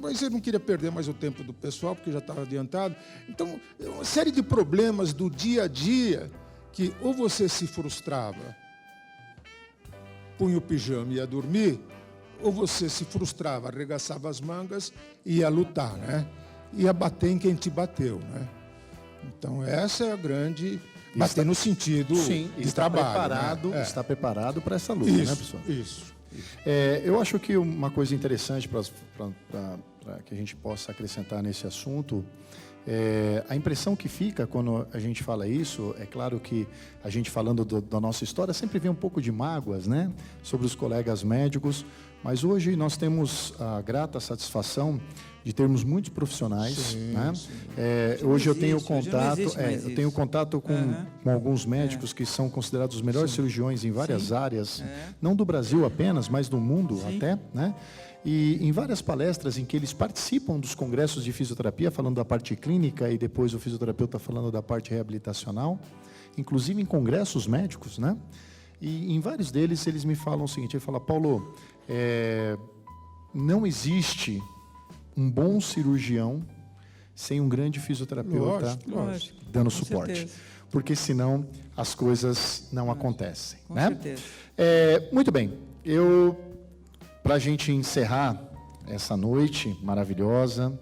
Mas eu não queria perder mais o tempo do pessoal, porque já estava adiantado. Então, uma série de problemas do dia a dia que ou você se frustrava, punha o pijama e ia dormir, ou você se frustrava, arregaçava as mangas e ia lutar, né? Ia bater em quem te bateu, né? Então, essa é a grande... Bater no sentido de trabalho. Né? Está preparado para essa luta, isso, né, professor? Isso. Eu acho que uma coisa interessante para que a gente possa acrescentar nesse assunto, a impressão que fica quando a gente fala isso, é claro que a gente falando da nossa história sempre vem um pouco de mágoas, né, sobre os colegas médicos, mas hoje nós temos a grata satisfação de termos muitos profissionais, sim, né? Sim. Hoje eu tenho contato com alguns médicos que são considerados os melhores cirurgiões em várias áreas, não do Brasil apenas, mas do mundo até, né? E em várias palestras em que eles participam dos congressos de fisioterapia, falando da parte clínica e depois o fisioterapeuta falando da parte reabilitacional, inclusive em congressos médicos, né? E em vários deles eles me falam o seguinte, ele fala, Paulo, não existe um bom cirurgião sem um grande fisioterapeuta lógico, dando com suporte. certeza. Porque senão as coisas não acontecem. Com né? certeza. Muito bem, eu Para a gente encerrar essa noite maravilhosa,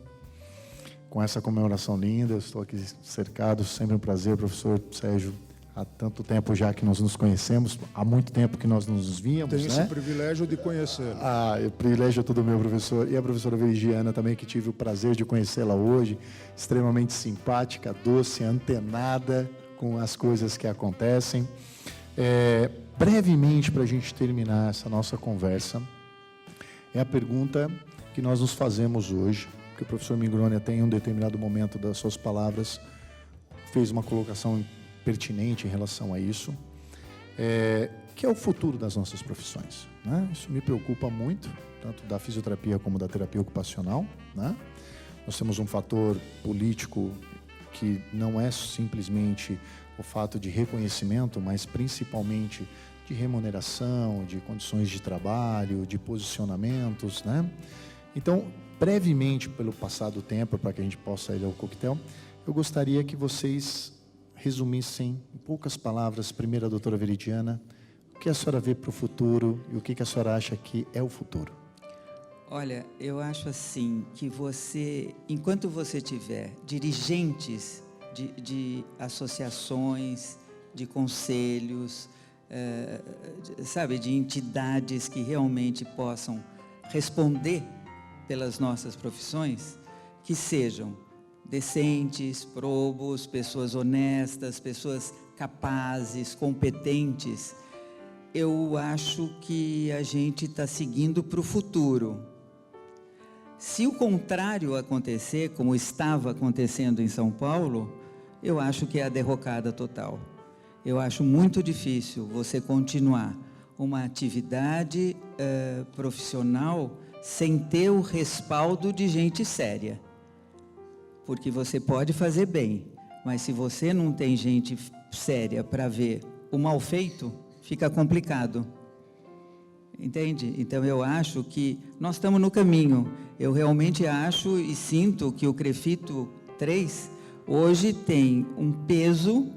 com essa comemoração linda, eu estou aqui cercado, sempre um prazer, professor Sérgio, há tanto tempo já que nós nos conhecemos, há muito tempo que nós nos víamos, Tenho esse privilégio de conhecê-lo. O privilégio é todo meu, professor. E a professora Verigiana também, que tive o prazer de conhecê-la hoje, extremamente simpática, doce, antenada com as coisas que acontecem. Brevemente, para a gente terminar essa nossa conversa, é a pergunta que nós nos fazemos hoje, que o professor Mingroni até em um determinado momento das suas palavras fez uma colocação pertinente em relação a isso, que é o futuro das nossas profissões, né? Isso me preocupa muito, tanto da fisioterapia como da terapia ocupacional, né? Nós temos um fator político que não é simplesmente o fato de reconhecimento, mas principalmente de remuneração, de condições de trabalho, de posicionamentos, né? Então, brevemente, pelo passar do tempo, para que a gente possa ir ao coquetel, eu gostaria que vocês resumissem, em poucas palavras, primeiro a doutora Veridiana, o que a senhora vê para o futuro e o que a senhora acha que é o futuro? Olha, eu acho assim, que você, enquanto você tiver dirigentes de associações, de conselhos, de entidades que realmente possam responder pelas nossas profissões, que sejam decentes, probos, pessoas honestas, pessoas capazes, competentes, eu acho que a gente está seguindo para o futuro. Se o contrário acontecer, como estava acontecendo em São Paulo, eu acho que é a derrocada total. Eu acho muito difícil você continuar uma atividade profissional sem ter o respaldo de gente séria. Porque você pode fazer bem, mas se você não tem gente séria para ver o mal feito, fica complicado. Entende? Então eu acho que nós estamos no caminho. Eu realmente acho e sinto que o CREFITO 3 hoje tem um peso,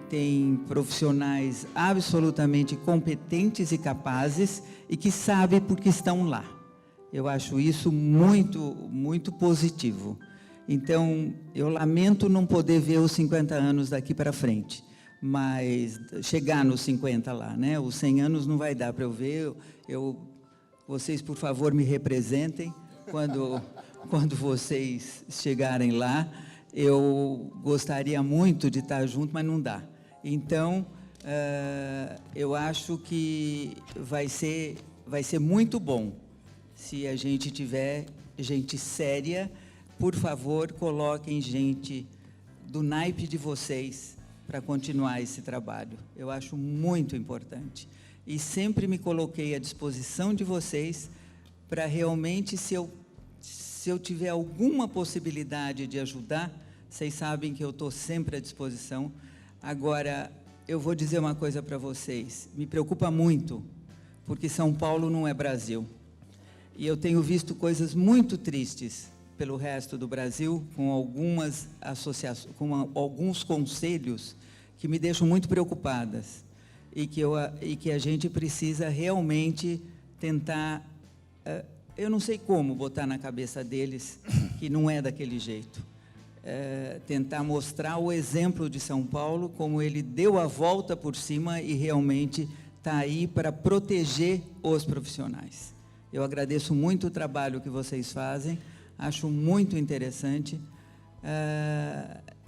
tem profissionais absolutamente competentes e capazes e que sabem porque estão lá. Eu acho isso muito, muito positivo. Então, eu lamento não poder ver os 50 anos daqui para frente, mas chegar nos 50 lá, né? Os 100 anos não vai dar para eu ver. Vocês, por favor, me representem quando vocês chegarem lá. Eu gostaria muito de estar junto, mas não dá. Então, eu acho que vai ser muito bom se a gente tiver gente séria. Por favor, coloquem gente do naipe de vocês para continuar esse trabalho. Eu acho muito importante. E sempre me coloquei à disposição de vocês para realmente, se eu tiver alguma possibilidade de ajudar, vocês sabem que eu estou sempre à disposição. Agora, eu vou dizer uma coisa para vocês. Me preocupa muito, porque São Paulo não é Brasil. E eu tenho visto coisas muito tristes pelo resto do Brasil, com algumas associações, com alguns conselhos que me deixam muito preocupadas e que a gente precisa realmente tentar, eu não sei como botar na cabeça deles que não é daquele jeito, tentar mostrar o exemplo de São Paulo, como ele deu a volta por cima e realmente está aí para proteger os profissionais. Eu agradeço muito o trabalho que vocês fazem. Acho muito interessante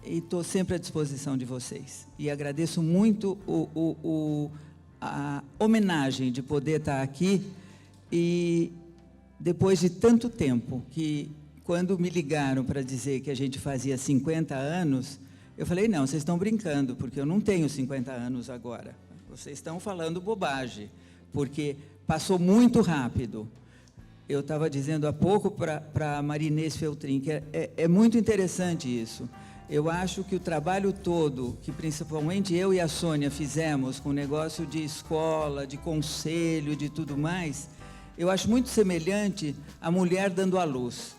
e estou sempre à disposição de vocês. E agradeço muito a homenagem de poder estar aqui e depois de tanto tempo, que quando me ligaram para dizer que a gente fazia 50 anos, eu falei, não, vocês estão brincando, porque eu não tenho 50 anos agora. Vocês estão falando bobagem, porque passou muito rápido. Eu estava dizendo há pouco para a Marinês Feltrin, que é muito interessante isso. Eu acho que o trabalho todo, que principalmente eu e a Sônia fizemos, com o negócio de escola, de conselho, de tudo mais, eu acho muito semelhante à mulher dando à luz.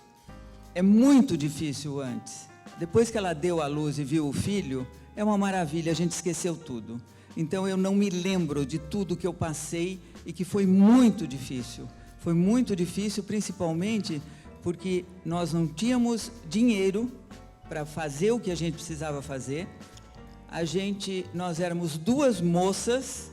É muito difícil antes. Depois que ela deu à luz e viu o filho, é uma maravilha, a gente esqueceu tudo. Então eu não me lembro de tudo que eu passei e que foi muito difícil. Foi muito difícil, principalmente porque nós não tínhamos dinheiro para fazer o que a gente precisava fazer. Nós éramos duas moças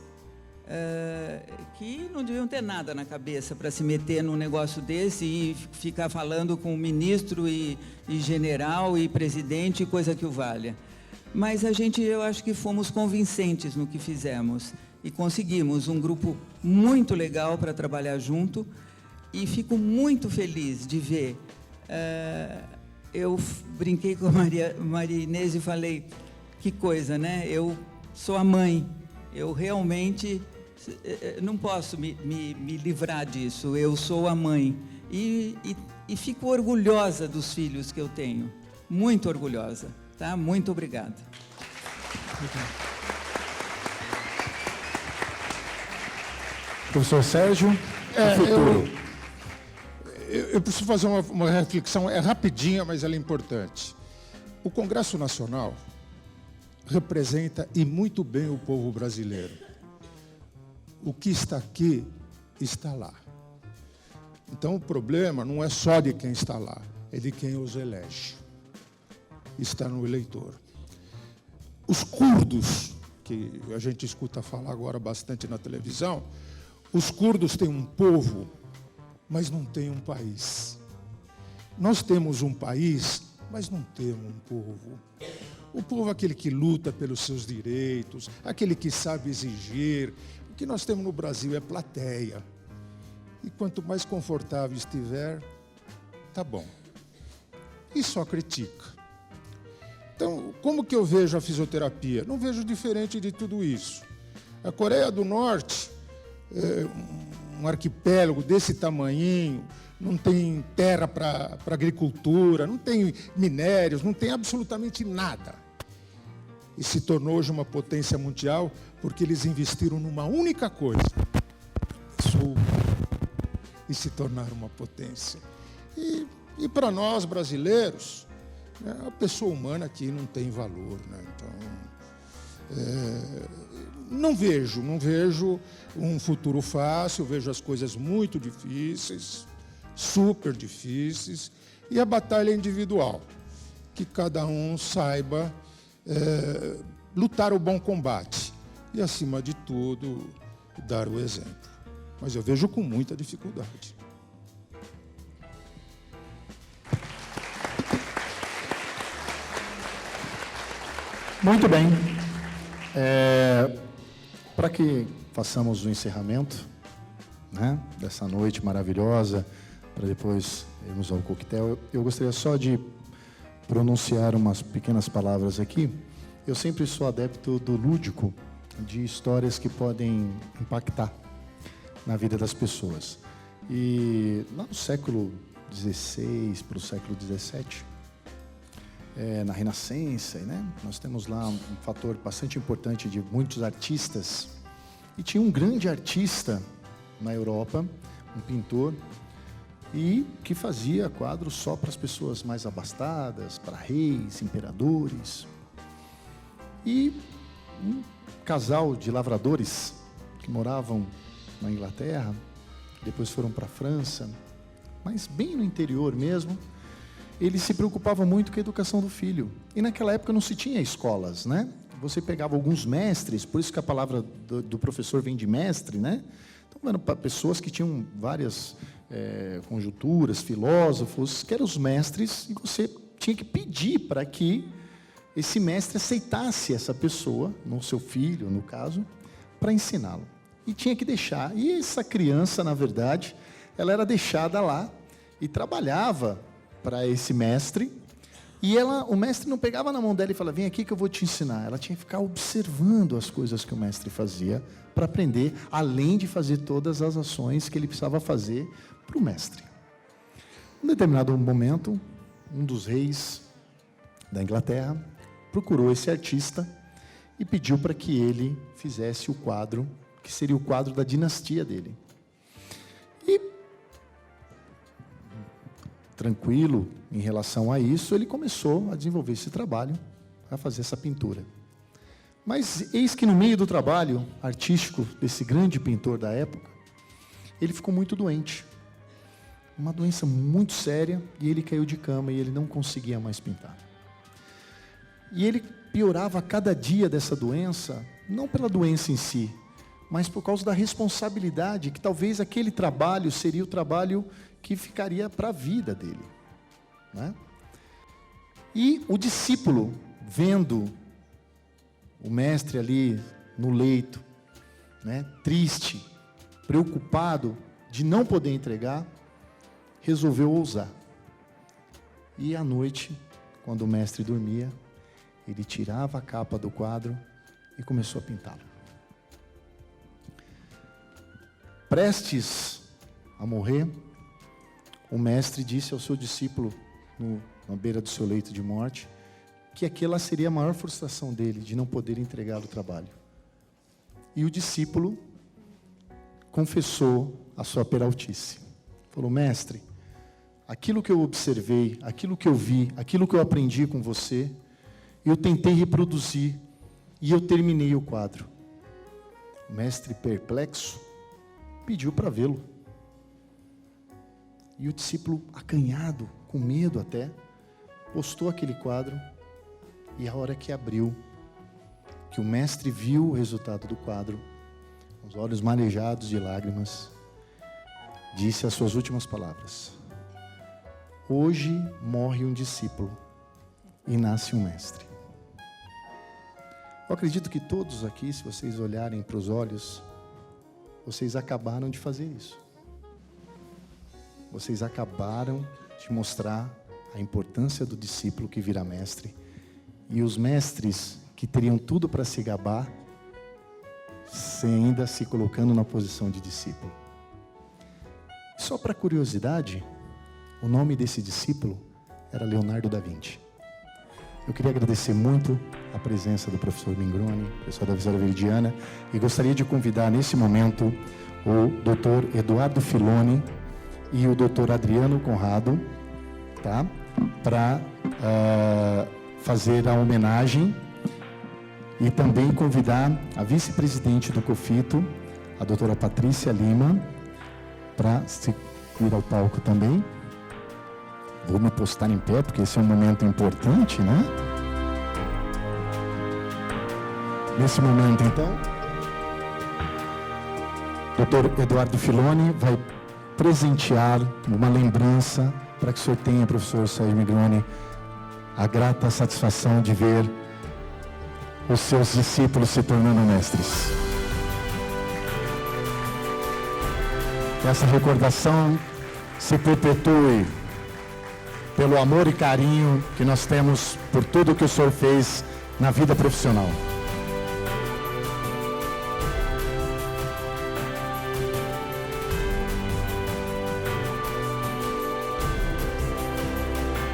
que não deviam ter nada na cabeça para se meter num negócio desse e ficar falando com o ministro e general e presidente, coisa que o valha. Mas eu acho que fomos convincentes no que fizemos e conseguimos um grupo muito legal para trabalhar junto, e fico muito feliz de ver. Eu brinquei com a Maria Inês e falei, que coisa, né? Eu sou a mãe, eu realmente não posso me livrar disso, eu sou a mãe. E fico orgulhosa dos filhos que eu tenho, muito orgulhosa. Tá? Muito obrigada. Professor Sérgio, o futuro. Eu preciso fazer uma reflexão, é rapidinha, mas ela é importante. O Congresso Nacional representa e muito bem o povo brasileiro. O que está aqui, está lá. Então o problema não é só de quem está lá, é de quem os elege. Está no eleitor. Os curdos, que a gente escuta falar agora bastante na televisão, os curdos têm um povo, mas não têm um país. Nós temos um país, mas não temos um povo. O povo é aquele que luta pelos seus direitos, aquele que sabe exigir. O que nós temos no Brasil é plateia. E quanto mais confortável estiver, tá bom. E só critica. Então, como que eu vejo a fisioterapia? Não vejo diferente de tudo isso. A Coreia do Norte, um arquipélago desse tamanhinho, não tem terra para agricultura, não tem minérios, não tem absolutamente nada. E se tornou hoje uma potência mundial porque eles investiram numa única coisa, e se tornaram uma potência. E para nós, brasileiros, a pessoa humana aqui não tem valor, né? Então, não vejo um futuro fácil, vejo as coisas muito difíceis, super difíceis, e a batalha é individual, que cada um saiba lutar o bom combate e, acima de tudo, dar o exemplo. Mas eu vejo com muita dificuldade. Muito bem. Para que façamos o encerramento, né, dessa noite maravilhosa, para depois irmos ao coquetel, eu gostaria só de pronunciar umas pequenas palavras aqui. Eu sempre sou adepto do lúdico, de histórias que podem impactar na vida das pessoas. E lá no século XVI para o século XVII, na Renascença, né? Nós temos lá um fator bastante importante de muitos artistas. E tinha um grande artista na Europa, um pintor, e que fazia quadros só para as pessoas mais abastadas, para reis, imperadores. E um casal de lavradores que moravam na Inglaterra, depois foram para a França, mas bem no interior mesmo, eles se preocupavam muito com a educação do filho. E naquela época não se tinha escolas, né? Você pegava alguns mestres, por isso que a palavra do professor vem de mestre, né? Então eram pessoas que tinham várias conjunturas, filósofos, que eram os mestres, e você tinha que pedir para que esse mestre aceitasse essa pessoa, no seu filho, no caso, para ensiná-lo. E tinha que deixar. E essa criança, na verdade, ela era deixada lá e trabalhava para esse mestre, e o mestre não pegava na mão dela e falava, vem aqui que eu vou te ensinar. Ela tinha que ficar observando as coisas que o mestre fazia para aprender, além de fazer todas as ações que ele precisava fazer para o mestre. Em determinado momento, um dos reis da Inglaterra procurou esse artista e pediu para que ele fizesse o quadro, que seria o quadro da dinastia dele. E tranquilo em relação a isso, ele começou a desenvolver esse trabalho, a fazer essa pintura. Mas eis que no meio do trabalho artístico desse grande pintor da época, ele ficou muito doente. uma doença muito séria, e ele caiu de cama e ele não conseguia mais pintar. E ele piorava a cada dia dessa doença, não pela doença em si, mas por causa da responsabilidade, que talvez aquele trabalho seria o trabalho que ficaria para a vida dele, né? E o discípulo, vendo o mestre ali no leito, né, triste, preocupado de não poder entregar, resolveu ousar. E à noite, quando o mestre dormia, ele tirava a capa do quadro e começou a pintá-lo. Prestes a morrer, o mestre disse ao seu discípulo, na beira do seu leito de morte, que aquela seria a maior frustração dele, de não poder entregar o trabalho. E o discípulo confessou a sua peraltice. Falou: mestre, aquilo que eu observei, aquilo que eu vi, aquilo que eu aprendi com você, eu tentei reproduzir e eu terminei o quadro. O mestre, perplexo, pediu para vê-lo. E o discípulo, acanhado, com medo até, postou aquele quadro, e a hora que abriu, que o mestre viu o resultado do quadro, os olhos marejados de lágrimas, disse as suas últimas palavras: hoje morre um discípulo e nasce um mestre. Eu acredito que todos aqui, se vocês olharem para os olhos, vocês acabaram de fazer isso. Vocês acabaram de mostrar a importância do discípulo que vira mestre. E os mestres que teriam tudo para se gabar, ainda se colocando na posição de discípulo. Só para curiosidade, o nome desse discípulo era Leonardo da Vinci. Eu queria agradecer muito a presença do professor Mingroni, pessoal da Visão Veridiana, e gostaria de convidar nesse momento o Dr. Eduardo Filoni e o Dr. Adriano Conrado, tá? Para fazer a homenagem, e também convidar a vice-presidente do COFITO, a doutora Patrícia Lima, para se ir ao palco também. Vou me postar em pé, porque esse é um momento importante, né? Nesse momento, então, Dr. Eduardo Filoni vai presentear uma lembrança para que o senhor tenha, professor Sérgio Mingroni, a grata satisfação de ver os seus discípulos se tornando mestres. Que essa recordação se perpetue pelo amor e carinho que nós temos por tudo que o senhor fez na vida profissional.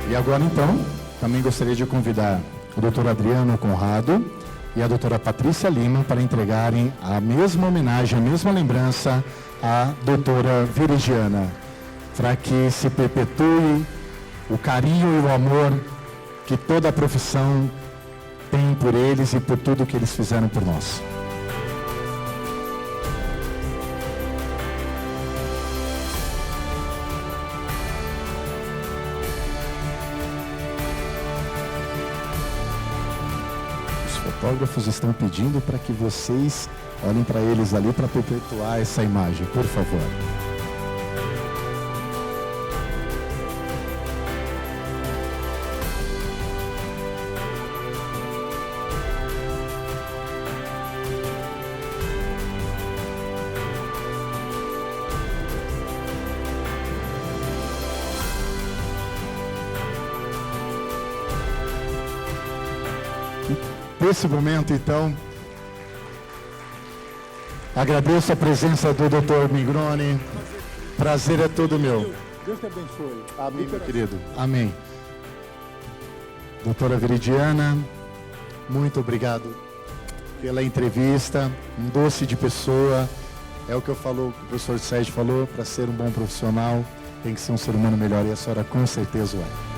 E agora, então, também gostaria de convidar o doutor Adriano Conrado e a doutora Patrícia Lima para entregarem a mesma homenagem, a mesma lembrança à doutora Veridiana, para que se perpetue o carinho e o amor que toda a profissão tem por eles e por tudo que eles fizeram por nós. Os fotógrafos estão pedindo para que vocês olhem para eles ali para perpetuar essa imagem, por favor. Nesse momento, então, agradeço a presença do Dr. Mingroni. Prazer é todo meu. Deus te abençoe. Amém, meu querido. Amém. Doutora Veridiana, muito obrigado pela entrevista. Um doce de pessoa. É o que eu falo, o professor Sérgio falou, para ser um bom profissional, tem que ser um ser humano melhor, e a senhora com certeza é.